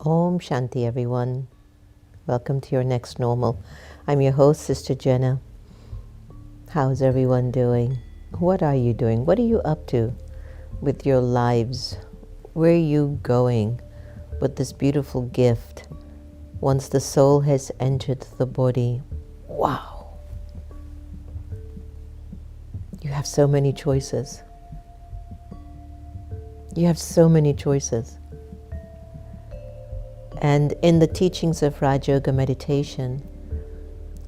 Om Shanti, everyone. Welcome to your next normal. I'm your host, Sister Jenna. How's everyone doing? What are you doing? What are you up to with your lives? Where are you going with this beautiful gift once the soul has entered the body? Wow. You have so many choices. You have so many choices. And in the teachings of Raja Yoga meditation,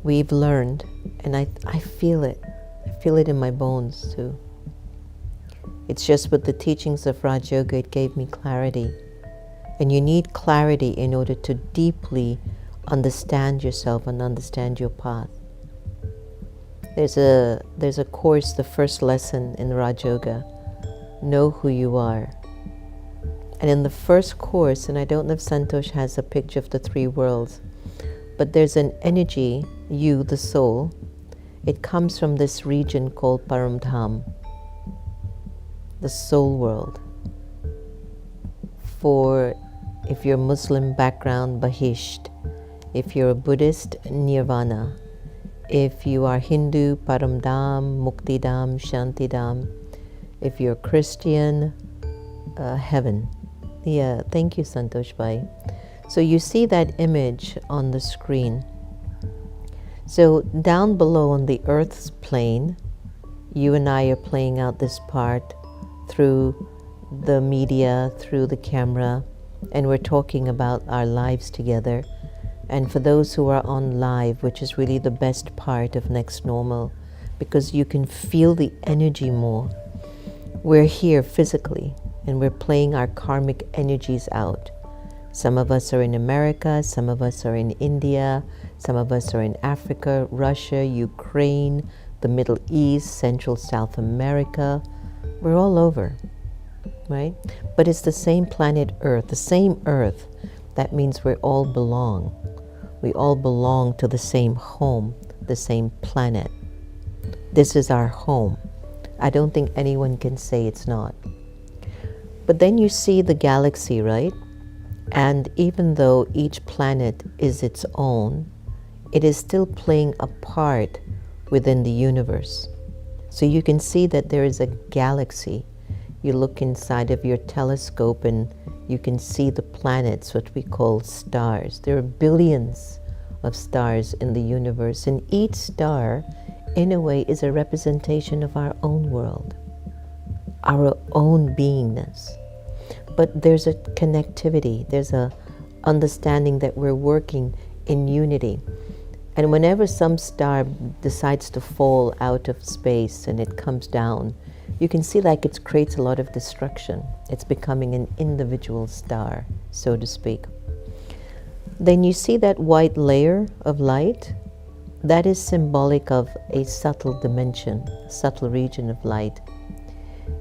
we've learned, and I feel it. I feel it in my bones too. It's just with the teachings of Raja Yoga, it gave me clarity. And you need clarity in order to deeply understand yourself and understand your path. There's a course, the first lesson in Raja Yoga, know who you are. And in the first course, and I don't know if Santosh has a picture of the three worlds, but there's an energy, you, the soul. It comes from this region called Paramdham, the soul world. For if you're Muslim background, Bahisht. If you're a Buddhist, Nirvana. If you are Hindu, Paramdham, Muktidham, Shantidham. If you're Christian, heaven. Yeah, thank you, Santosh Bhai. So you see that image on the screen. So down below on the earth's plane, you and I are playing out this part through the media, through the camera, and we're talking about our lives together. And for those who are on live, which is really the best part of Next Normal, because you can feel the energy more. We're here physically, and we're playing our karmic energies out. Some of us are in America, some of us are in India, some of us are in Africa, Russia, Ukraine, the Middle East, Central South America. We're all over, right? But it's the same planet Earth, the same Earth. That means we all belong. We all belong to the same home, the same planet. This is our home. I don't think anyone can say it's not. But then you see the galaxy, right? And even though each planet is its own, it is still playing a part within the universe. So you can see that there is a galaxy. You look inside of your telescope and you can see the planets, what we call stars. There are billions of stars in the universe, and each star, in a way, is a representation of our own world, our own beingness. But there's a connectivity, there's a understanding that we're working in unity. And whenever some star decides to fall out of space and it comes down, you can see like it creates a lot of destruction. It's becoming an individual star, so to speak. Then you see that white layer of light. That is symbolic of a subtle dimension, subtle region of light.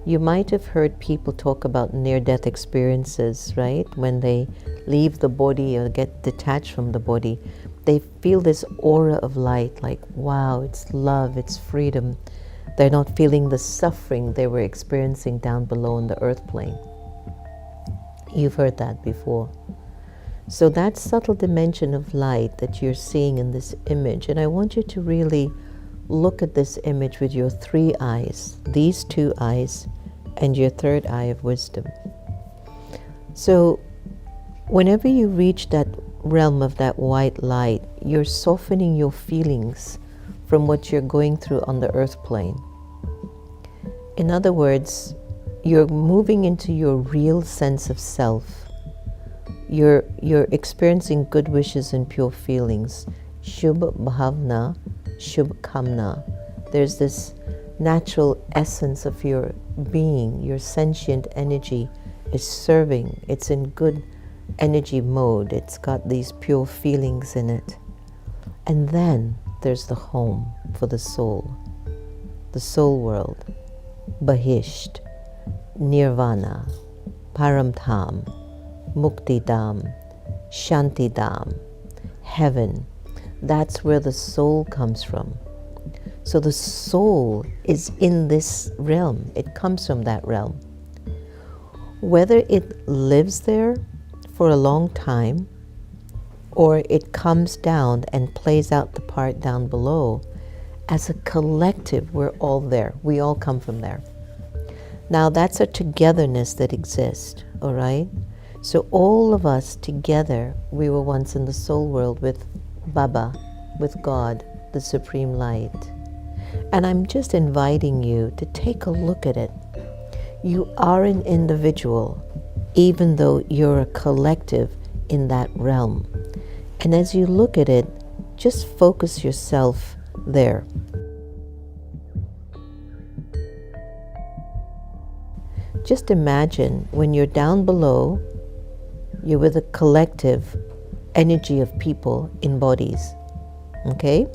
You might have heard people talk about near-death experiences, right? When they leave the body or get detached from the body, they feel this aura of light, like, wow, it's love, it's freedom. They're not feeling the suffering they were experiencing down below on the earth plane. You've heard that before. So that subtle dimension of light that you're seeing in this image, and I want you to really look at this image with your three eyes, these two eyes, and your third eye of wisdom. So whenever you reach that realm of that white light, you're softening your feelings from what you're going through on the earth plane. In other words, you're moving into your real sense of self. You're experiencing good wishes and pure feelings. Shubh bhavna, shubh kamna. There's this natural essence of your being, your sentient energy is serving. It's in good energy mode. It's got these pure feelings in it. And then there's the home for the soul world, Bahisht, Nirvana, Paramdham, Muktidham, Shantidham, heaven. That's where the soul comes from. So the soul is in this realm. It comes from that realm. Whether it lives there for a long time, or it comes down and plays out the part down below, as a collective, we're all there. We all come from there. Now that's a togetherness that exists, all right? So all of us together, we were once in the soul world with Baba, with God, the Supreme Light. And I'm just inviting you to take a look at it. You are an individual, even though you're a collective in that realm. And as you look at it, just focus yourself there. Just imagine when you're down below, you're with a collective energy of people in bodies, okay?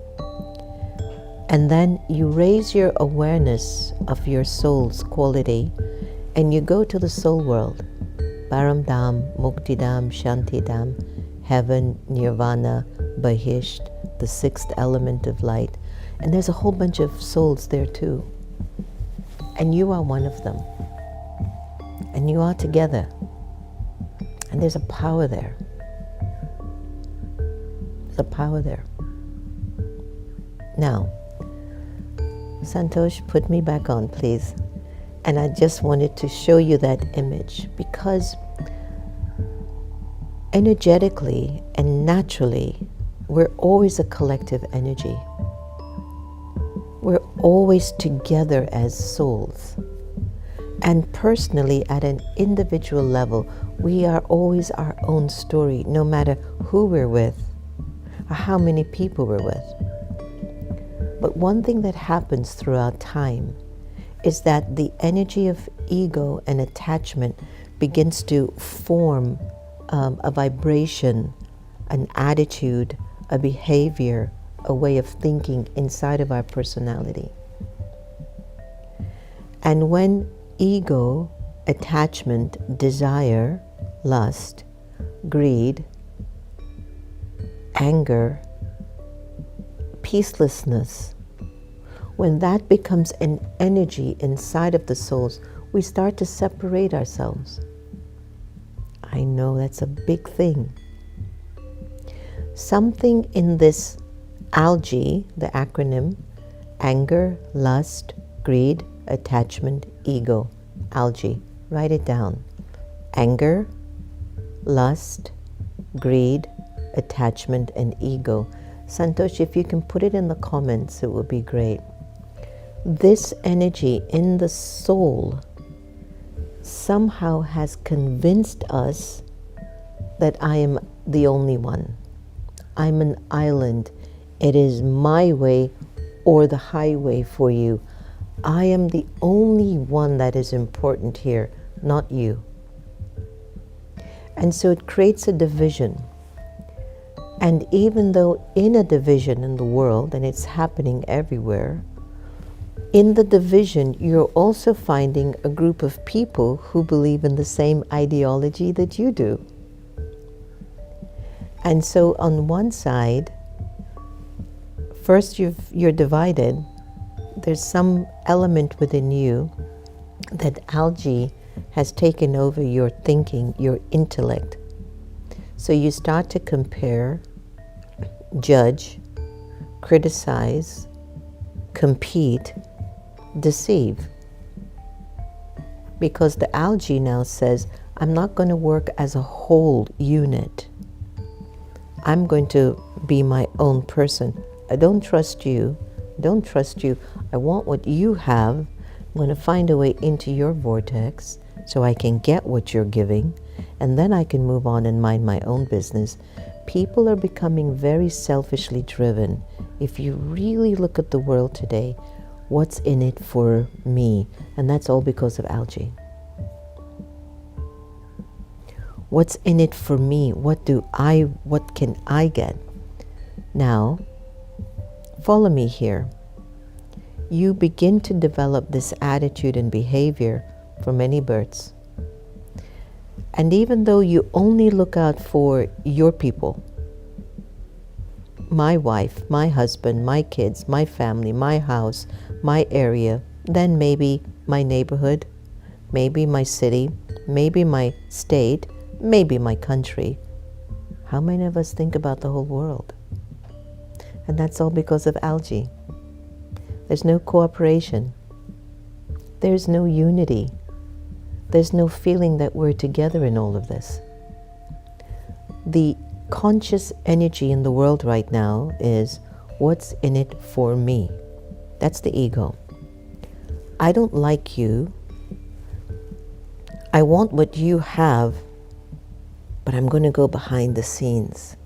And then you raise your awareness of your soul's quality and you go to the soul world. Paramdham, Muktidham, Shantidham, heaven, nirvana, Bahisht, the sixth element of light. And there's a whole bunch of souls there too. And you are one of them. And you are together. And there's a power there. There's a power there. Now, Santosh, put me back on, please. And I just wanted to show you that image because energetically and naturally, we're always a collective energy. We're always together as souls. And personally, at an individual level, we are always our own story, no matter who we're with or how many people we're with. But one thing that happens throughout time is that the energy of ego and attachment begins to form a vibration, an attitude, a behavior, a way of thinking inside of our personality. And when ego, attachment, desire, lust, greed, anger, peacelessness, when that becomes an energy inside of the souls, we start to separate ourselves. I know that's a big thing. Something in this algae, the acronym, anger, lust, greed, attachment, ego, algae. Write it down. Anger, lust, greed, attachment, and ego. Santosh, if you can put it in the comments, it would be great. This energy in the soul somehow has convinced us that I am the only one. I'm an island. It is my way or the highway for you. I am the only one that is important here, not you. And so it creates a division. And even though in a division in the world, and it's happening everywhere, in the division, you're also finding a group of people who believe in the same ideology that you do. And so on one side, first you're divided. There's some element within you that algae has taken over your thinking, your intellect. So you start to compare, judge, criticize, compete, deceive. Because the algae now says, I'm not going to work as a whole unit. I'm going to be my own person. I don't trust you. Don't trust you. I want what you have. I'm going to find a way into your vortex so I can get what you're giving, and then I can move on and mind my own business. People are becoming very selfishly driven. If you really look at the world today, what's in it for me? And that's all because of algae. What's in it for me? What can I get? Now, follow me here. You begin to develop this attitude and behavior for many births. And even though you only look out for your people, my wife, my husband, my kids, my family, my house, my area, then maybe my neighborhood, maybe my city, maybe my state, maybe my country. How many of us think about the whole world? And that's all because of algae. There's no cooperation. There's no unity. There's no feeling that we're together in all of this. The conscious energy in the world right now is, what's in it for me? That's the ego. I don't like you. I want what you have, but I'm going to go behind the scenes.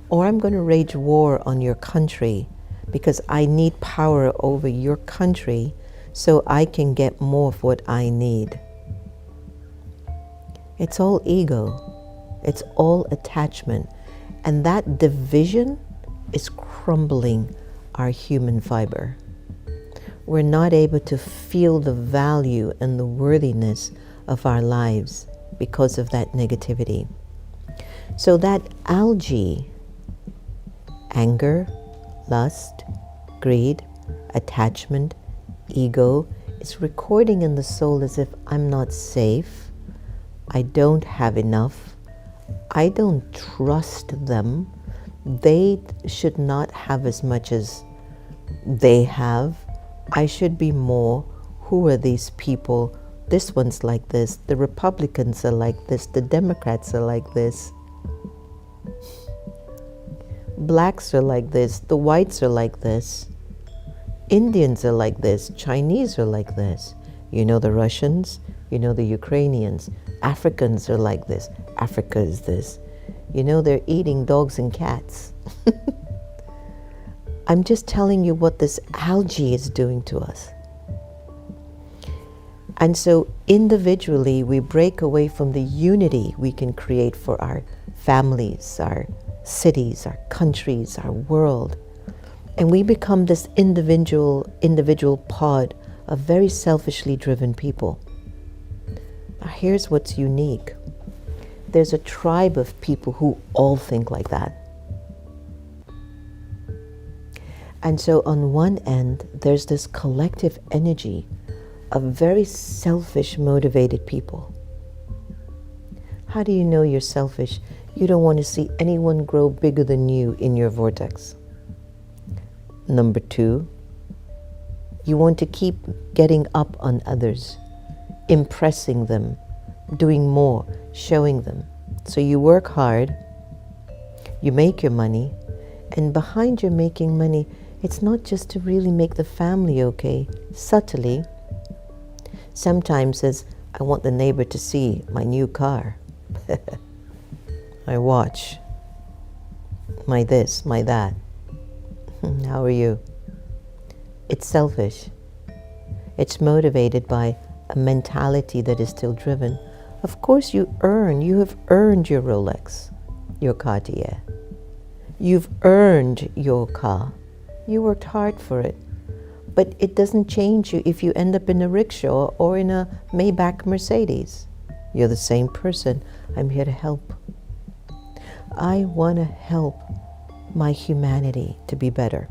Or I'm going to wage war on your country because I need power over your country so I can get more of what I need. It's all ego. It's all attachment. And that division is crumbling our human fiber. We're not able to feel the value and the worthiness of our lives because of that negativity. So that algae, anger, lust, greed, attachment, ego, is recording in the soul as if I'm not safe, I don't have enough, I don't trust them, they should not have as much as they have, I should be more. Who are these people? This one's like this, the Republicans are like this, the Democrats are like this. Blacks are like this, the whites are like this, Indians are like this, Chinese are like this. You know the Russians, you know the Ukrainians, Africans are like this, Africa is this. You know they're eating dogs and cats. I'm just telling you what this algae is doing to us. And so individually we break away from the unity we can create for our families, our cities, our countries, our world. And we become this individual pod of very selfishly driven people. Now here's what's unique. There's a tribe of people who all think like that. And so on one end, there's this collective energy of very selfish, motivated people. How do you know you're selfish? You don't want to see anyone grow bigger than you in your vortex. Number two, you want to keep getting up on others, impressing them, doing more, showing them. So you work hard, you make your money, and behind your making money, it's not just to really make the family okay, subtly. Sometimes as I want the neighbor to see my new car, my watch, my this, my that. How are you? It's selfish. It's motivated by a mentality that is still driven. Of course you have earned your Rolex, your Cartier. You've earned your car. You worked hard for it. But it doesn't change you if you end up in a rickshaw or in a Maybach Mercedes. You're the same person. I'm here to help. I want to help my humanity to be better.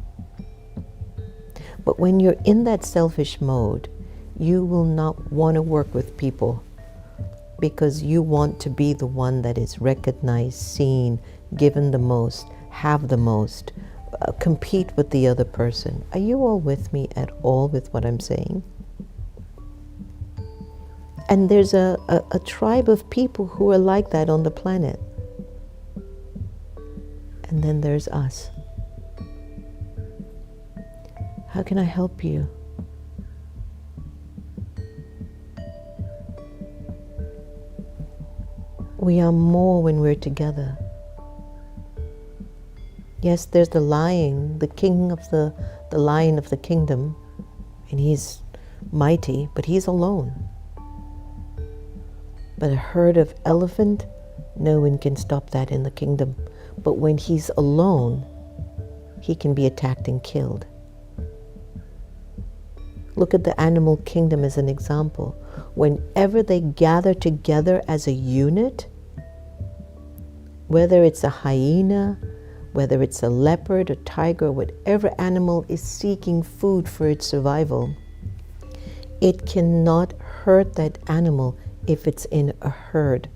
But when you're in that selfish mode, you will not want to work with people because you want to be the one that is recognized, seen, given the most, have the most, compete with the other person. Are you all with me at all with what I'm saying? And there's a tribe of people who are like that on the planet. And then there's us. How can I help you? We are more when we're together. Yes, there's the lion, the king of the lion of the kingdom, and he's mighty, but he's alone. But a herd of elephant, no one can stop that in the kingdom. But when he's alone, he can be attacked and killed. Look at the animal kingdom as an example. Whenever they gather together as a unit, whether it's a hyena, whether it's a leopard, a tiger, whatever animal is seeking food for its survival, it cannot hurt that animal if it's in a herd.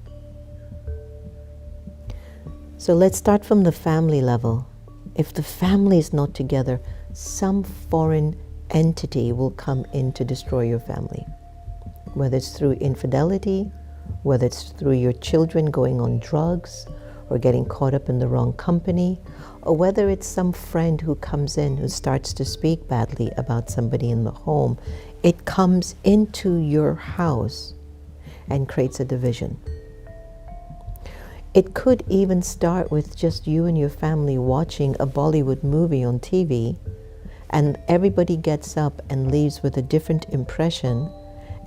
So let's start from the family level. If the family is not together, some foreign entity will come in to destroy your family. Whether it's through infidelity, whether it's through your children going on drugs or getting caught up in the wrong company, or whether it's some friend who comes in who starts to speak badly about somebody in the home, it comes into your house and creates a division. It could even start with just you and your family watching a Bollywood movie on TV, and everybody gets up and leaves with a different impression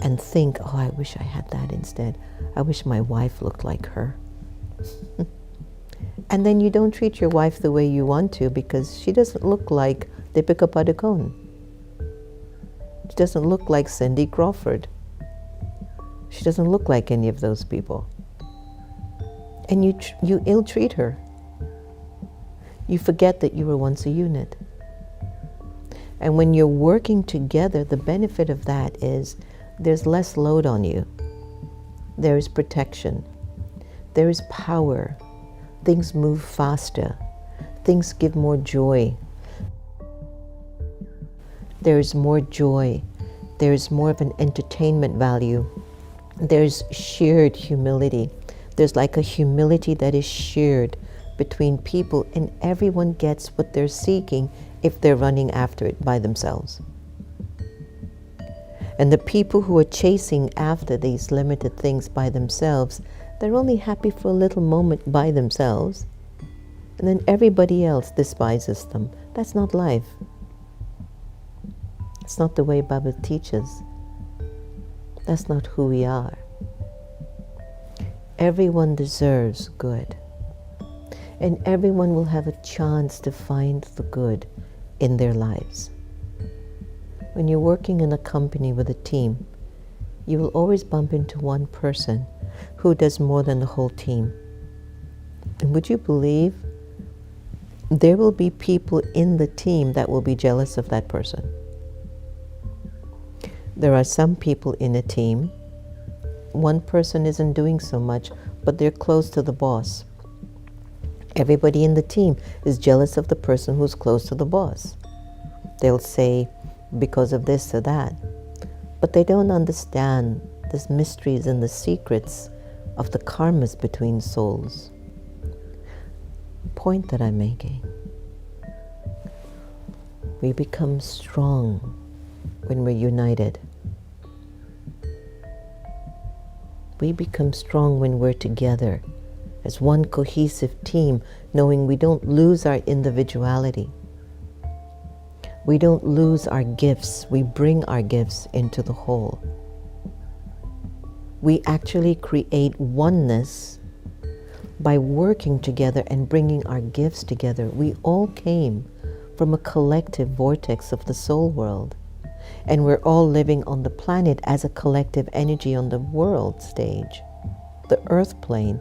and think, oh, I wish I had that instead. I wish my wife looked like her. And then you don't treat your wife the way you want to because she doesn't look like Deepika Padukone. She doesn't look like Cindy Crawford. She doesn't look like any of those people. And you ill-treat her. You forget that you were once a unit. And when you're working together, the benefit of that is there's less load on you. There is protection. There is power. Things move faster. Things give more joy. There's more joy. There's more of an entertainment value. There's shared humility. There's like a humility that is shared between people, and everyone gets what they're seeking if they're running after it by themselves. And the people who are chasing after these limited things by themselves, they're only happy for a little moment by themselves, and then everybody else despises them. That's not life. It's not the way Baba teaches. That's not who we are. Everyone deserves good. And everyone will have a chance to find the good in their lives. When you're working in a company with a team, you will always bump into one person who does more than the whole team. And would you believe there will be people in the team that will be jealous of that person? There are some people in a team, one person isn't doing so much, but they're close to the boss. Everybody in the team is jealous of the person who's close to the boss. They'll say, because of this or that. But they don't understand the mysteries and the secrets of the karmas between souls. Point that I'm making. We become strong when we're united. We become strong when we're together as one cohesive team, knowing we don't lose our individuality. We don't lose our gifts. We bring our gifts into the whole. We actually create oneness by working together and bringing our gifts together. We all came from a collective vortex of the soul world. And we're all living on the planet as a collective energy on the world stage, the earth plane.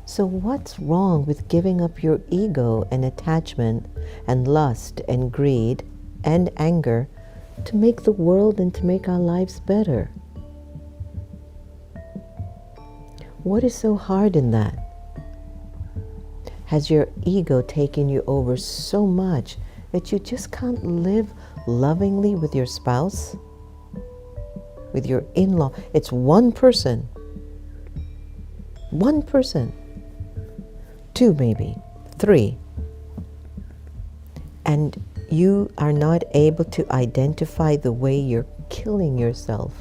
So what's wrong with giving up your ego and attachment and lust and greed and anger to make the world and to make our lives better? What is so hard in that? Has your ego taken you over so much that you just can't live lovingly with your spouse, with your in-law? It's one person. One person. Two maybe. Three. And you are not able to identify the way you're killing yourself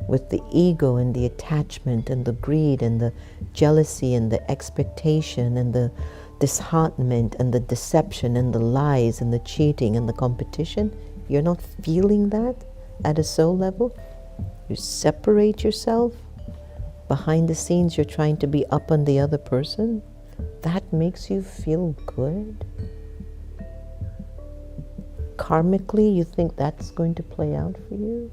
with the ego and the attachment and the greed and the jealousy and the expectation and the disheartenment and the deception and the lies and the cheating and the competition. You're not feeling that at a soul level. You separate yourself. Behind the scenes, you're trying to be up on the other person. That makes you feel good. Karmically, you think that's going to play out for you?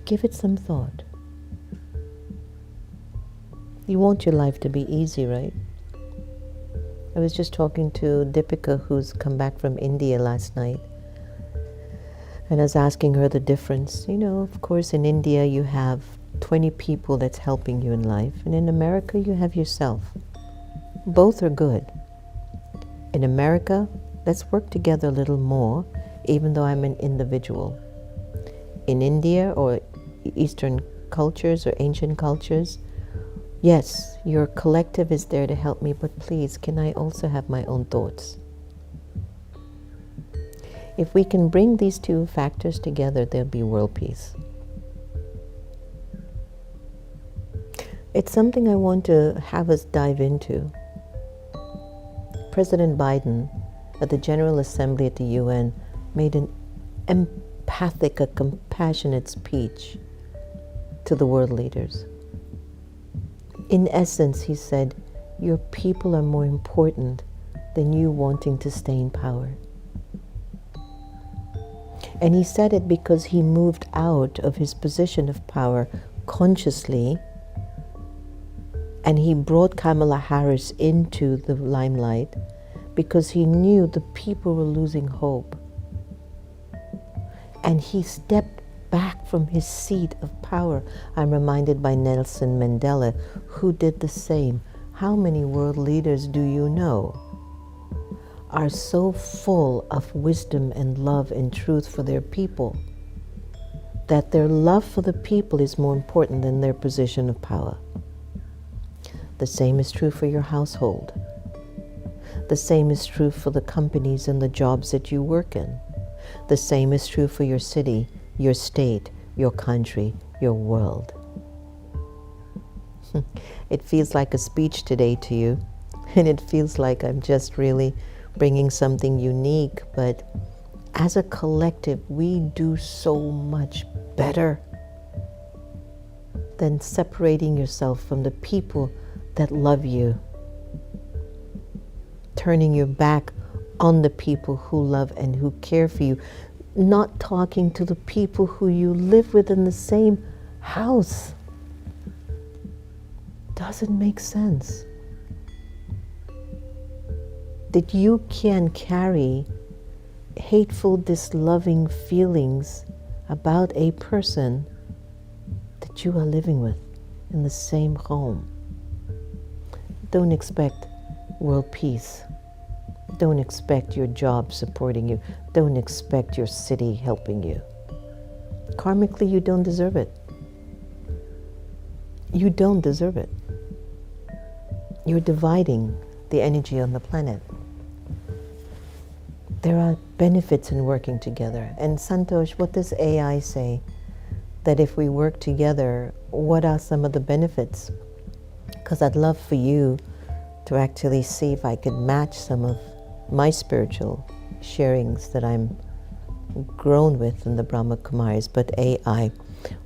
Give it some thought. You want your life to be easy, right? I was just talking to Deepika, who's come back from India last night. And I was asking her the difference. You know, of course, in India you have 20 people that's helping you in life. And in America, you have yourself. Both are good. In America, let's work together a little more, even though I'm an individual. In India or Eastern cultures or ancient cultures, yes, your collective is there to help me, but please, can I also have my own thoughts? If we can bring these two factors together, there'll be world peace. It's something I want to have us dive into. President Biden at the General Assembly at the UN made an empathic, a compassionate speech to the world leaders. In essence, he said, your people are more important than you wanting to stay in power. And he said it because he moved out of his position of power consciously, and he brought Kamala Harris into the limelight because he knew the people were losing hope. And he stepped back from his seat of power. I'm reminded by Nelson Mandela, who did the same. How many world leaders do you know are so full of wisdom and love and truth for their people that their love for the people is more important than their position of power? The same is true for your household. The same is true for the companies and the jobs that you work in. The same is true for your city, your state, your country, your world. It feels like a speech today to you, and it feels like I'm just really bringing something unique, but as a collective, we do so much better than separating yourself from the people that love you, turning your back on the people who love and who care for you, not talking to the people who you live with in the same house. Doesn't make sense. That you can carry hateful, disloving feelings about a person that you are living with in the same home. Don't expect world peace. Don't expect your job supporting you. Don't expect your city helping you. Karmically, you don't deserve it. You don't deserve it. You're dividing the energy on the planet. There are benefits in working together. And Santosh, what does AI say? That if we work together, what are some of the benefits? Because I'd love for you to actually see if I could match some of my spiritual sharings that I'm grown with in the Brahma Kumaris, but AI.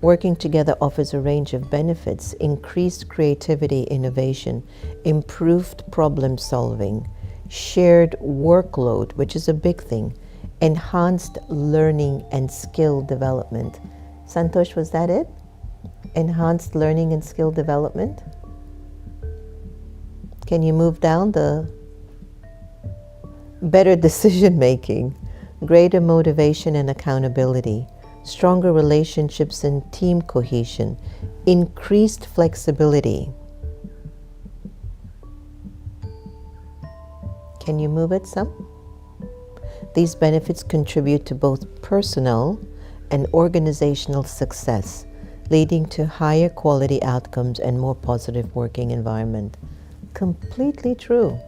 Working together offers a range of benefits: increased creativity, innovation, improved problem solving, shared workload, which is a big thing, enhanced learning and skill development. Santosh, was that it? Enhanced learning and skill development? Can you move down? The better decision making, greater motivation and accountability, stronger relationships and team cohesion, increased flexibility. Can you move it some? These benefits contribute to both personal and organizational success, leading to higher quality outcomes and more positive working environment. Completely true.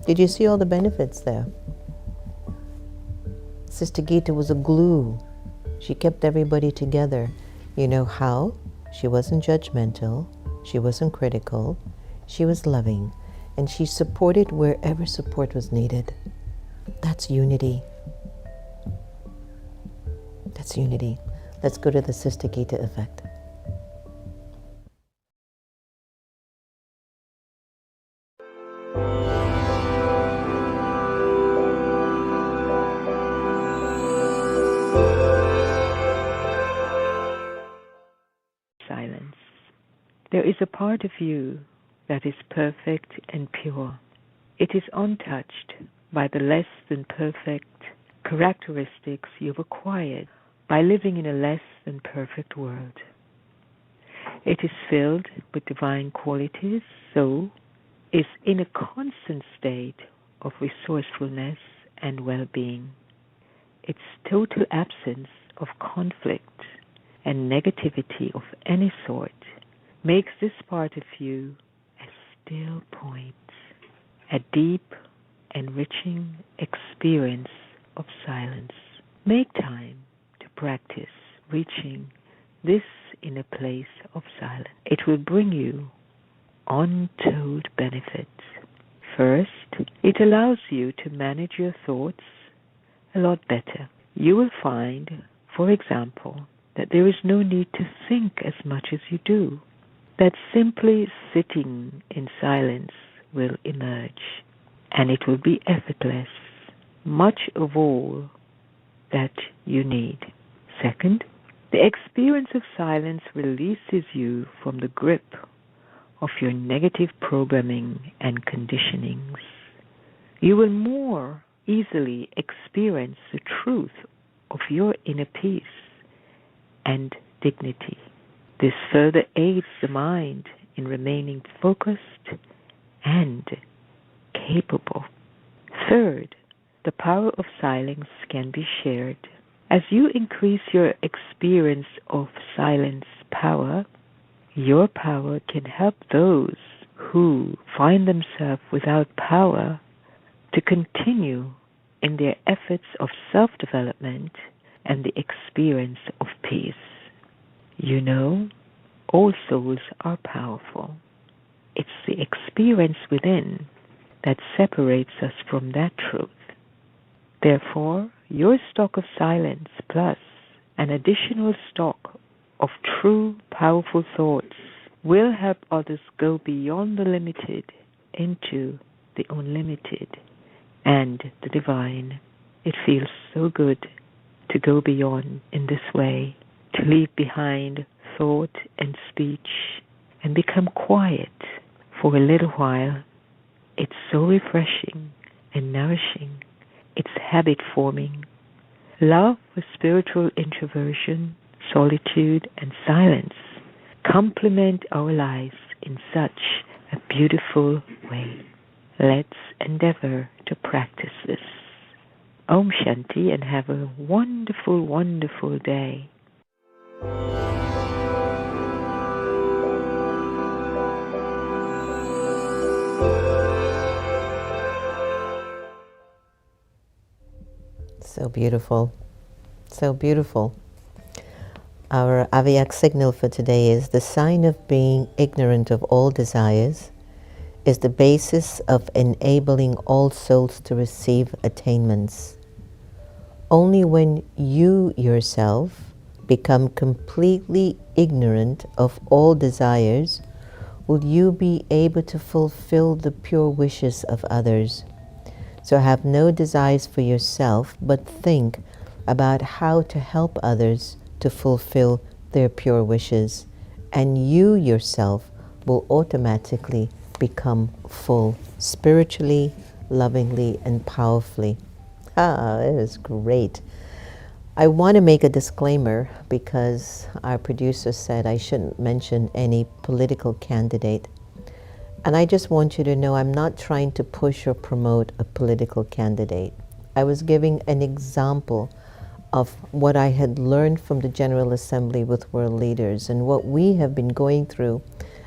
Did you see all the benefits there? Sister Gita was a glue. She kept everybody together. You know how? She wasn't judgmental. She wasn't critical. She was loving. And she supported wherever support was needed. That's unity. That's unity. Let's go to the Sister Gita effect. Silence. There is a part of you that is perfect and pure. It is untouched by the less than perfect characteristics you've acquired by living in a less than perfect world. It is filled with divine qualities, so is in a constant state of resourcefulness and well-being. Its total absence of conflict and negativity of any sort makes this part of you a still point, a deep, enriching experience of silence. Make time to practice reaching this inner place of silence. It will bring you untold benefits. First, it allows you to manage your thoughts a lot better. You will find, for example, that there is no need to think as much as you do, that simply sitting in silence will emerge, and it will be effortless, much of all that you need. Second, the experience of silence releases you from the grip of your negative programming and conditionings. You will more easily experience the truth of your inner peace and dignity. This further aids the mind in remaining focused and capable. Third, the power of silence can be shared. As you increase your experience of silence power, your power can help those who find themselves without power to continue in their efforts of self-development and the experience of peace. You know, all souls are powerful. It's the experience within that separates us from that truth. Therefore, your stock of silence plus an additional stock of true, powerful thoughts will help others go beyond the limited into the unlimited and the divine. It feels so good to go beyond in this way, to leave behind thought and speech and become quiet for a little while. It's so refreshing and nourishing. It's habit forming. Love with spiritual introversion, solitude, and silence complement our lives in such a beautiful way. Let's endeavor to practice this. Om Shanti, and have a wonderful, wonderful day. So beautiful. So beautiful. Our Avak Signal for today is: the sign of being ignorant of all desires is the basis of enabling all souls to receive attainments. Only when you yourself become completely ignorant of all desires will you be able to fulfill the pure wishes of others. So have no desires for yourself, but think about how to help others to fulfill their pure wishes, and you yourself will automatically become full, spiritually, lovingly, and powerfully. It is great. I want to make a disclaimer because our producer said I shouldn't mention any political candidate. And I just want you to know I'm not trying to push or promote a political candidate. I was giving an example of what I had learned from the General Assembly with world leaders and what we have been going through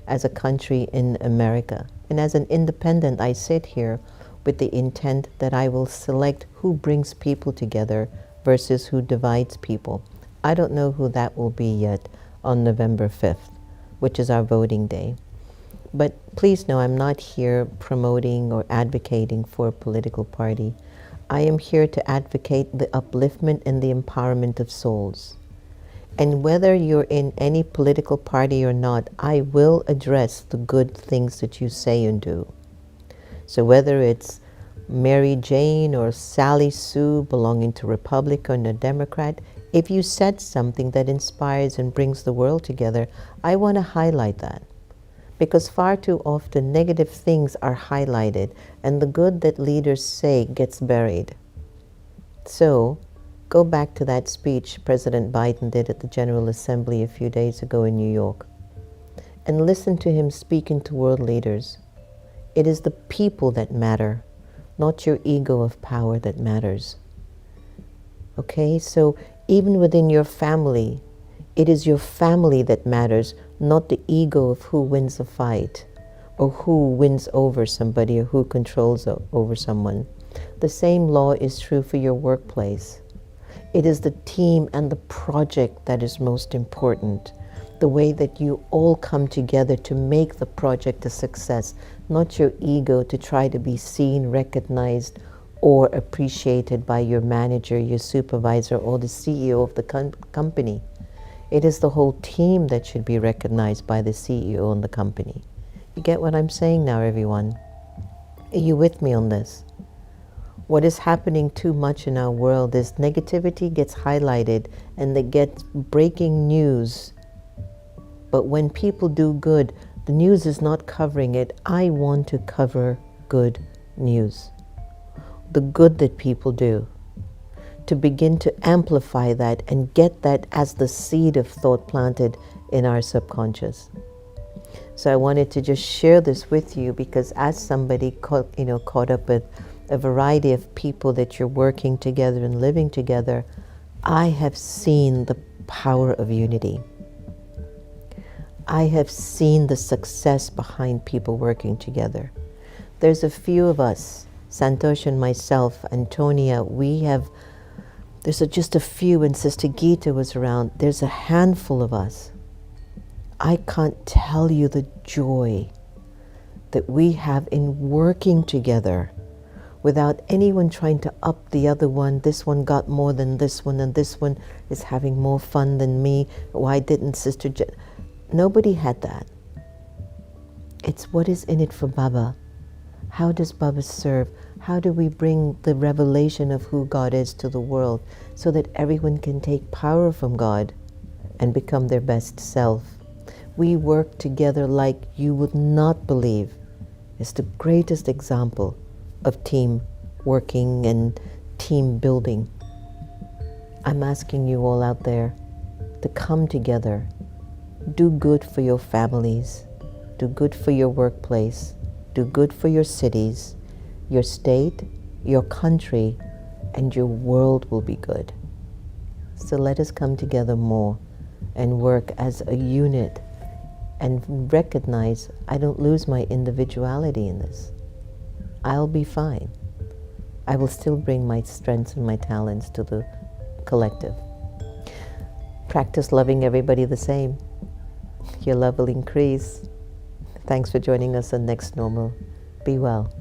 as a country in America. And as an independent, I sit here with the intent that I will select who brings people together versus who divides people. I don't know who that will be yet on November 5th, which is our voting day. But please know I'm not here promoting or advocating for a political party. I am here to advocate the upliftment and the empowerment of souls. And whether you're in any political party or not, I will address the good things that you say and do. So whether it's Mary Jane or Sally Sue belonging to Republican or Democrat, if you said something that inspires and brings the world together, I want to highlight that. Because far too often negative things are highlighted and the good that leaders say gets buried. So, go back to that speech President Biden did at the General Assembly a few days ago in New York. and listen to him speaking to world leaders. It is the people that matter, not your ego of power that matters. Okay, so even within your family, it is your family that matters, not the ego of who wins a fight, or who wins over somebody, or who controls over someone. The same law is true for your workplace. It is the team and the project that is most important. The way that you all come together to make the project a success, not your ego to try to be seen, recognized, or appreciated by your manager, your supervisor, or the CEO of the company. It is the whole team that should be recognized by the CEO and the company. You get what I'm saying now, everyone? Are you with me on this? What is happening too much in our world is negativity gets highlighted and they get breaking news. But when people do good, the news is not covering it. I want to cover good news. The good that people do. To begin to amplify that and get that as the seed of thought planted in our subconscious. So I wanted to just share this with you because as somebody caught up with a variety of people that you're working together and living together, I have seen the power of unity. I have seen the success behind people working together. There's a few of us, Santosh and myself, Antonia, there's just a few, and Sister Gita was around. There's a handful of us. I can't tell you the joy that we have in working together without anyone trying to up the other one. This one got more than this one, and this one is having more fun than me. Why didn't Sister Jenna? Nobody had that. It's what is in it for Baba. How does Baba serve? How do we bring the revelation of who God is to the world so that everyone can take power from God and become their best self? We work together like you would not believe. It's the greatest example of team working and team building. I'm asking you all out there to come together. Do good for your families. Do good for your workplace. Do good for your cities, your state, your country, and your world will be good. So let us come together more and work as a unit and recognize I don't lose my individuality in this. I'll be fine. I will still bring my strengths and my talents to the collective. Practice loving everybody the same. Your love will increase. Thanks for joining us on Next Normal. Be well.